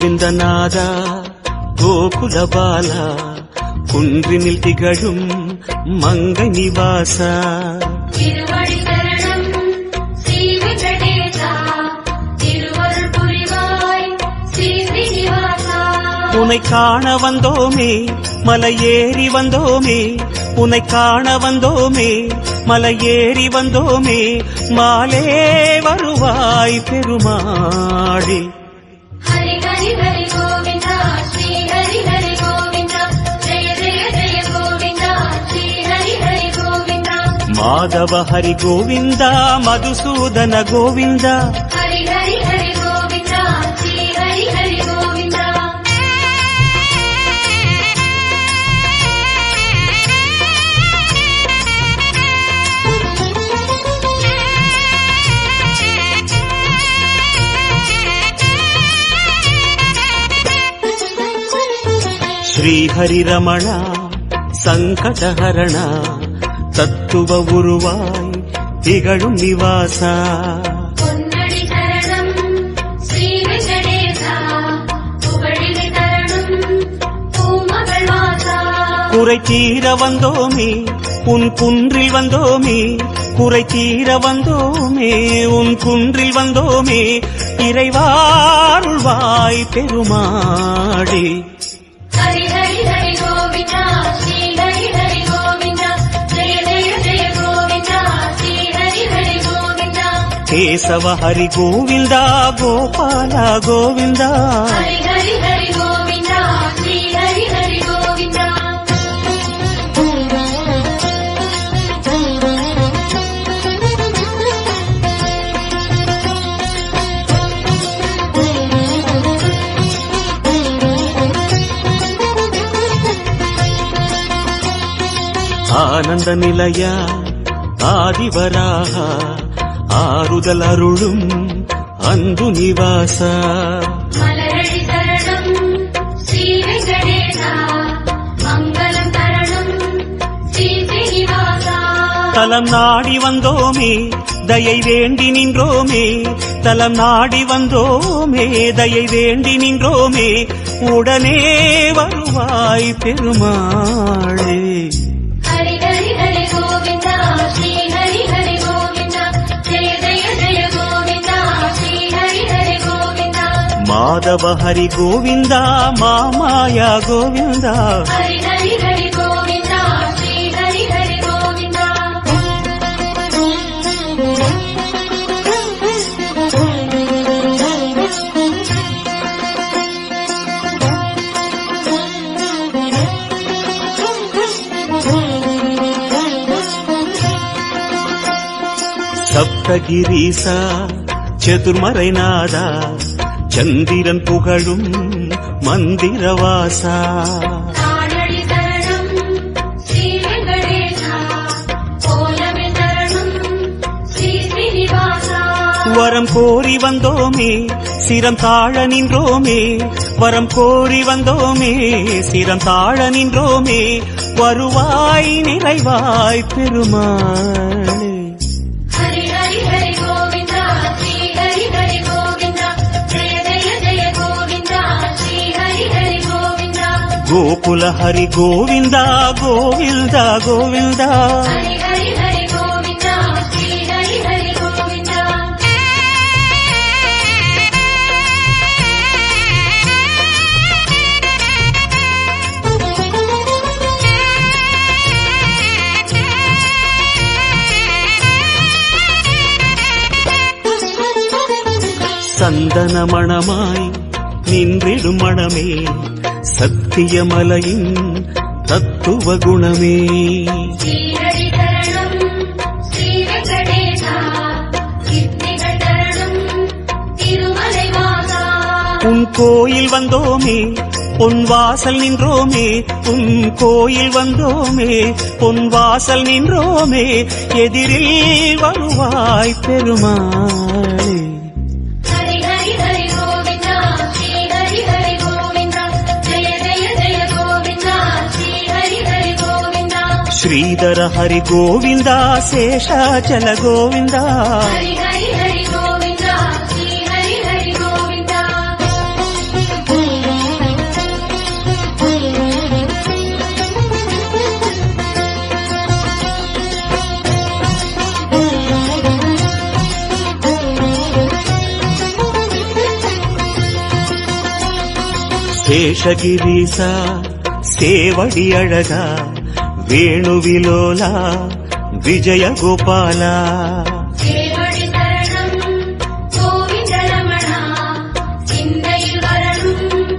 கோவிந்தநாதா கோகுல பாலா குன்றினில் திகழும் மங்கை நிவாசா திருவடி சரணம் ஸ்ரீ வெங்கடேசா திருவருள் புரிவாய் ஸ்ரீ ஸ்ரீனிவாசா. உன்னை காண வந்தோமே மலையேறி வந்தோமே, உன்னை காண வந்தோமே மலையேறி வந்தோமே, மாலே வருவாய் பெருமாளே. ஹரி ஹரி ஹரி கோவிந்தா ஸ்ரீ ஹரி ஹரி கோவிந்தா, ஜெய ஜெய ஜெய கோவிந்தா ஸ்ரீ ஹரி ஹரி கோவிந்தா. மாதவ ஹரி கோவிந்தா மதுசூதன கோவிந்தா, ஹரி ஹரி ஹரி கோவிந்தா ஸ்ரீ ஹரி ஹரி கோவிந்தா. ஸ்ரீ ஹரி ரமணா சங்கடஹரணா தத்துவ உருவாய் திகழும் நிவாசா. பொன்னடி சரணம் ஸ்ரீ வெங்கடேசா புகழினை தரணும் பூமகள் வாசா. குறை தீர வந்தோமே உன் குன்றில் வந்தோமே, குறை தீர வந்தோமே உன் குன்றில் வந்தோமே, இறைவாருள்வாய் பெருமாளே. ஹரி ஹரி ஹரி கோவிந்தா ஸ்ரீ ஹரி ஹரி கோவிந்தா, ஜெய ஜெய ஜெய கோவிந்தா ஸ்ரீ ஹரி ஹரி கோவிந்தா. கேசவ ஹரி கோவிந்தா கோபால கோவிந்தா, ஹரி ஹரி ஹரி கோவிந்தா ஸ்ரீ ஹரி ஹரி கோவிந்தா. ஆனந்த நிலையா ஆதிவராக ஆறுதல் அருளும் அன்பு நிவாசா. மலரடி சரணம் ஸ்ரீ வெங்கடேசா மங்களம் தரணும் ஸ்ரீ ஸ்ரீனிவாசா. தலம் நாடி வந்தோமே தயை வேண்டி நின்றோமே, தலம் நாடி வந்தோமே தயை வேண்டி நின்றோமே, உடனே வருவாய் பெருமாளே. ஹரி ஹரி ஹரி கோவிந்தா ஸ்ரீ ஹரி ஹரி கோவிந்தா, ஜெய ஜெய ஜெய கோவிந்தா ஸ்ரீ ஹரி ஹரி கோவிந்தா. மாதவ ஹரி கோவிந்தா மாமாயா கோவிந்தா, ஹரி ஹரி ஹரி கோவிந்தா ஸ்ரீ ஹரி ஹரி கோவிந்தா. சப்தகிரீசா சதுர்மறைநாதா சந்திரன் புகழும் மந்திரவாசா. தானடி சரணம் ஸ்ரீ வெங்கடேசா கோலமில் தரணும் ஸ்ரீ ஸ்ரீனிவாசா. வரம் கோரி வந்தோமே சிரம் தாழ நின்றோமே, வரம் கோரி வந்தோமே சிரம் தாழ நின்றோமே, வருவாய் நிறைவாய் பெருமாளே. ஹரி ஹரி ஹரி கோவிந்தா ஸ்ரீ ஹரி ஹரி கோவிந்தா, ஜெய ஜெய ஜெய கோவிந்தா ஸ்ரீ ஹரி ஹரி கோவிந்தா. கோகுல ஹரி கோவிந்தா கோவிந்தா கோவிந்தா, ஹரி ஹரி ஹரி கோவிந்தா ஸ்ரீ ஹரி ஹரி கோவிந்தா. சந்தன மணமாய் நின்றிடும் மணமே சத்தியமலையின் தத்துவ குணமே. ஸ்ரீஹரி சரணம் ஸ்ரீ வெங்கடேசா சித்திகள் தரணும் திருமலை வாசா. உன் கோயில் வந்தோமே பொன் வாசல் நின்றோமே, உன் கோயில் வந்தோமே பொன் வாசல் நின்றோமே, எதிரில் வருவாய் பெருமாளே. ஹரி ஹரி ஹரி கோவிந்தா ஸ்ரீ ஹரி ஹரி கோவிந்தா, ஜெய ஜெய ஜெய கோவிந்தா ஸ்ரீ ஹரி ஹரி கோவிந்தா. ஸ்ரீதர ஹரி கோவிந்தா சேஷாச்சல கோவிந்தா, ஹரி ஹரி ஹரி கோவிந்தா ஸ்ரீ ஹரி ஹரி கோவிந்தா. శేషగిరీశ సేవడి అழగా వేణువిలోలా విజయ గోపాల